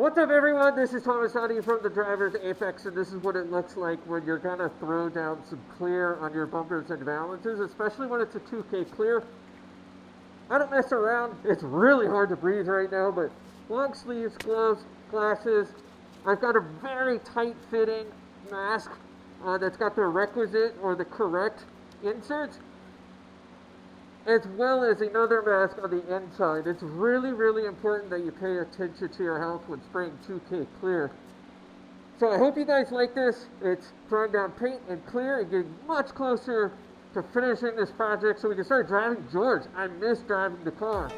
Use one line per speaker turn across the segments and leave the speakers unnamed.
What's up everyone, this is Thomas Howdy from the Driver's Apex, and this is what it looks like when you're gonna throw down some clear on your bumpers and valances, especially when it's a 2K clear. I don't mess around, it's really hard to breathe right now, but long sleeves, gloves, glasses. I've got a very tight fitting mask that's got the requisite or the correct inserts, as well as another mask on the inside. It's really important that you pay attention to your health when spraying 2K clear. So I hope you guys like this. It's throwing down paint and clear and getting much closer to finishing this project so we can start driving George. I miss driving the car.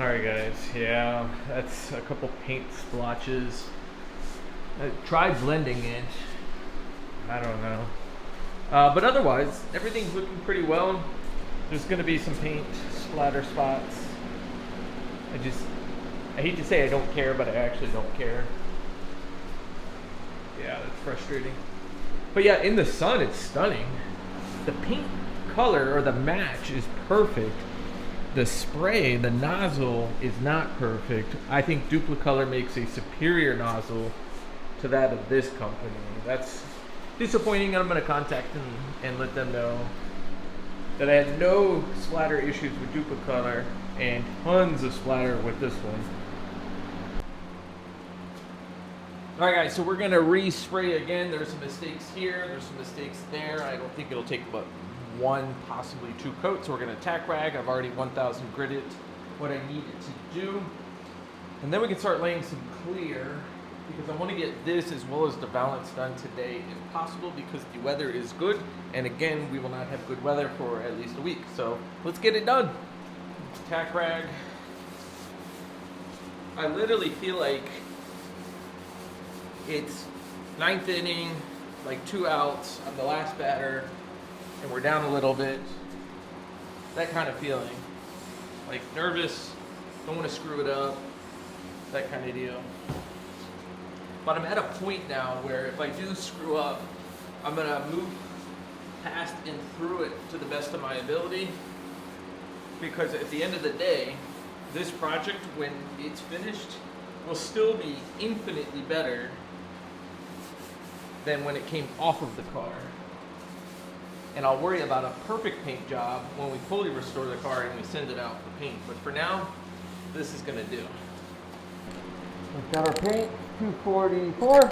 Alright guys, yeah, that's a couple paint splotches. Try blending it. I don't know. But otherwise, everything's looking pretty well. There's gonna be some paint splatter spots. I hate to say I don't care, but I actually don't care. Yeah, that's frustrating. But yeah, in the sun, it's stunning. The paint color or the match is perfect. The spray, the nozzle is not perfect. I think Duplicolor makes a superior nozzle to that of this company. That's disappointing. I'm going to contact them and let them know that I had no splatter issues with Duplicolor and tons of splatter with this one. Alright guys, so we're going to respray again. There's some mistakes here, there's some mistakes there. I don't think it'll take but one, possibly two coats. So we're going to tack rag. I've already 1000 gridded what I need it to do. And then we can start laying some clear because I want to get this as well as the valance done today if possible because the weather is good. And again, we will not have good weather for at least a week. So let's get it done. Tack rag. I literally feel like it's 9th inning, like 2 outs. I'm the last batter. And we're down a little bit. That kind of feeling. Like nervous, don't want to screw it up, that kind of deal. But I'm at a point now where if I do screw up, I'm gonna move past and through it to the best of my ability. Because at the end of the day, this project, when it's finished, will still be infinitely better than when it came off of the car. And I'll worry about a perfect paint job when we fully restore the car and we send it out for paint. But for now, this is gonna do.
We've got our paint, 244.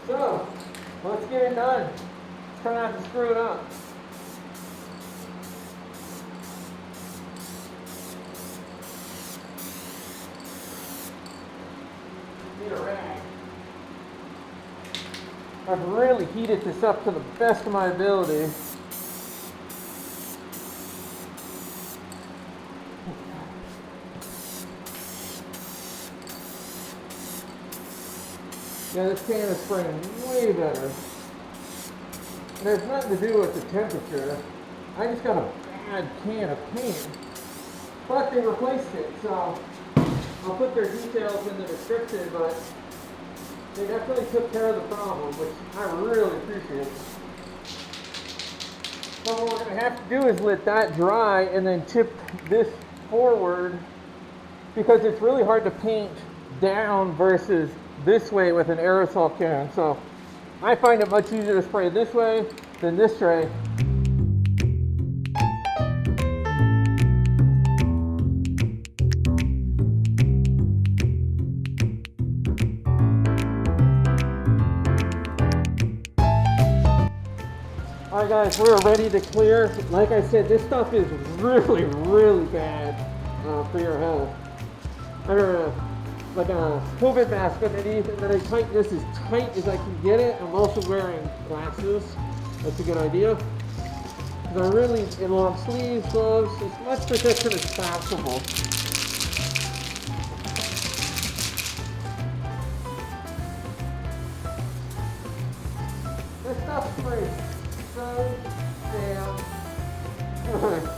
So, let's get it done. Try not to screw it up. Need a rag. I've really heated this up to the best of my ability. Yeah, this can is spraying way better. It has nothing to do with the temperature. I just got a bad can of paint. But they replaced it, so I'll put their details in the description, but they definitely took care of the problem, which I really appreciate. So what we're going to have to do is let that dry and then tip this forward because it's really hard to paint down versus this way with an aerosol can. So I find it much easier to spray this way than this way. Alright guys, we're ready to clear. Like I said, this stuff is really, really bad for your health. I don't know, like a COVID mask underneath, and then I tighten this as tight as I can get it. I'm also wearing glasses. That's a good idea. I really, in long sleeves, gloves, as much protection as possible. This stuff sprays so damn good.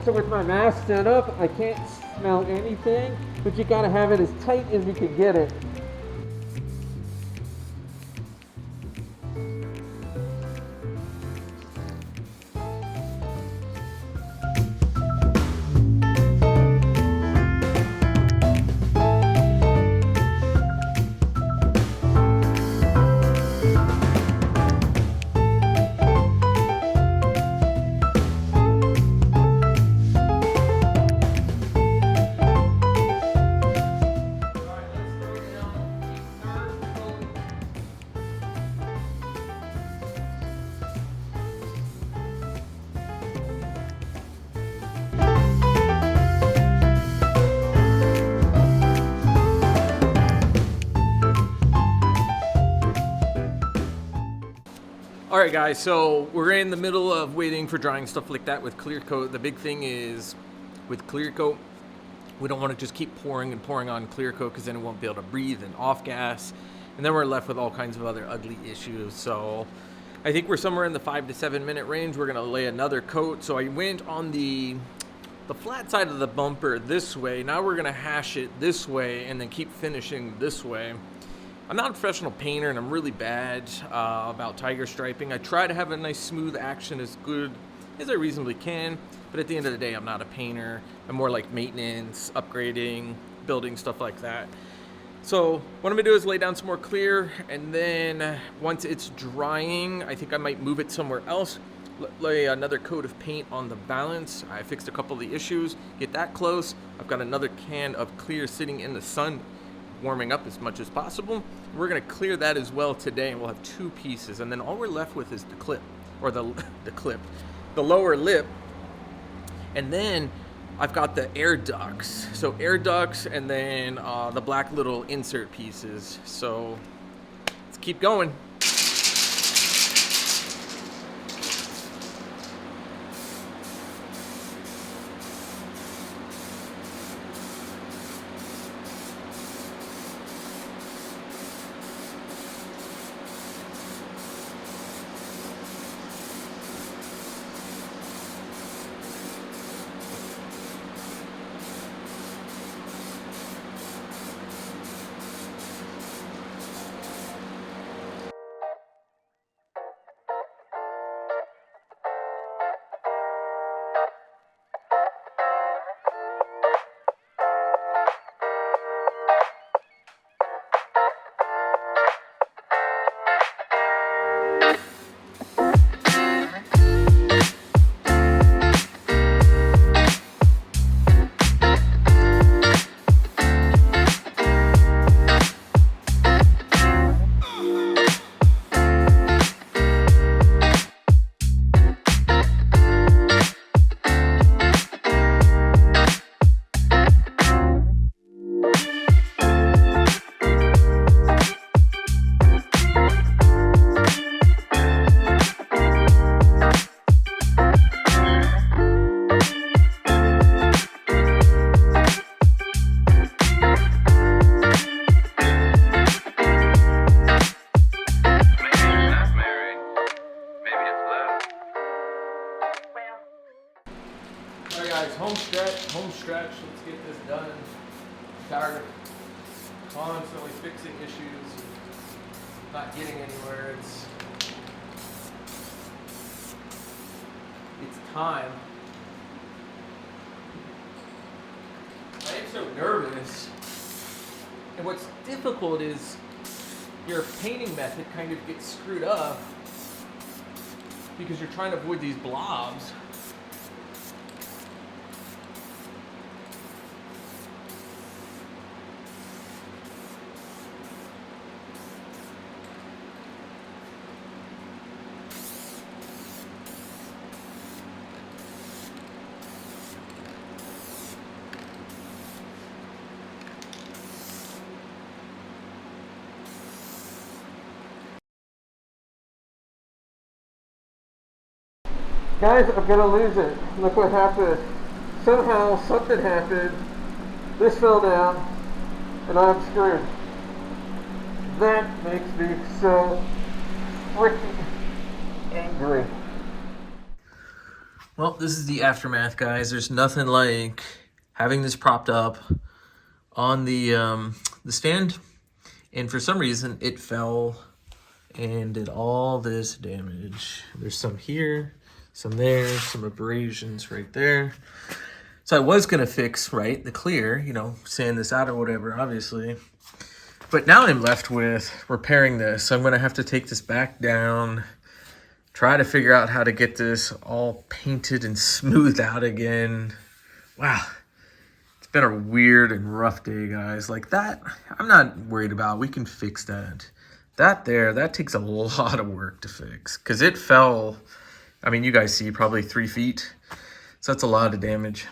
So with my mask set up, I can't smell anything, but you gotta have it as tight as you can get it.
All right, guys, so we're in the middle of waiting for drying stuff like that with clear coat. The big thing is with clear coat, we don't want to just keep pouring and pouring on clear coat because then it won't be able to breathe and off gas. And then we're left with all kinds of other ugly issues. So I think we're somewhere in the 5 to 7 minute range. We're going to lay another coat. So I went on the flat side of the bumper this way. Now we're going to hash it this way and then keep finishing this way. I'm not a professional painter, and I'm really bad about tiger striping. I try to have a nice smooth action as good as I reasonably can, but at the end of the day, I'm not a painter. I'm more like maintenance, upgrading, building, stuff like that. So what I'm gonna do is lay down some more clear, and then once it's drying, I think I might move it somewhere else, lay another coat of paint on the valance. I fixed a couple of the issues, get that close. I've got another can of clear sitting in the sun, warming up as much as possible. We're going to clear that as well today, and we'll have 2 pieces, and then all we're left with is the clip, or the lower lip. And then I've got the air ducts, so air ducts, and then the black little insert pieces. So let's keep going. Home stretch. Let's get this done. I'm tired of constantly fixing issues, not getting anywhere. it's time. I am so nervous. And what's difficult is your painting method kind of gets screwed up because you're trying to avoid these blobs.
Guys, I'm gonna lose it. Look what happened. Somehow something happened. This fell down, and I'm screwed. That makes me so freaking angry.
Well, this is the aftermath, guys. There's nothing like having this propped up on the stand, and for some reason it fell and did all this damage. There's some here, some there, some abrasions right there. So I was gonna fix, right, the clear, you know, sand this out or whatever, obviously. But now I'm left with repairing this. So I'm gonna have to take this back down, try to figure out how to get this all painted and smoothed out again. Wow. It's been a weird and rough day, guys. Like that, I'm not worried about. We can fix that. That takes a lot of work to fix because it fell, I mean, you guys see probably 3 feet. So that's a lot of damage.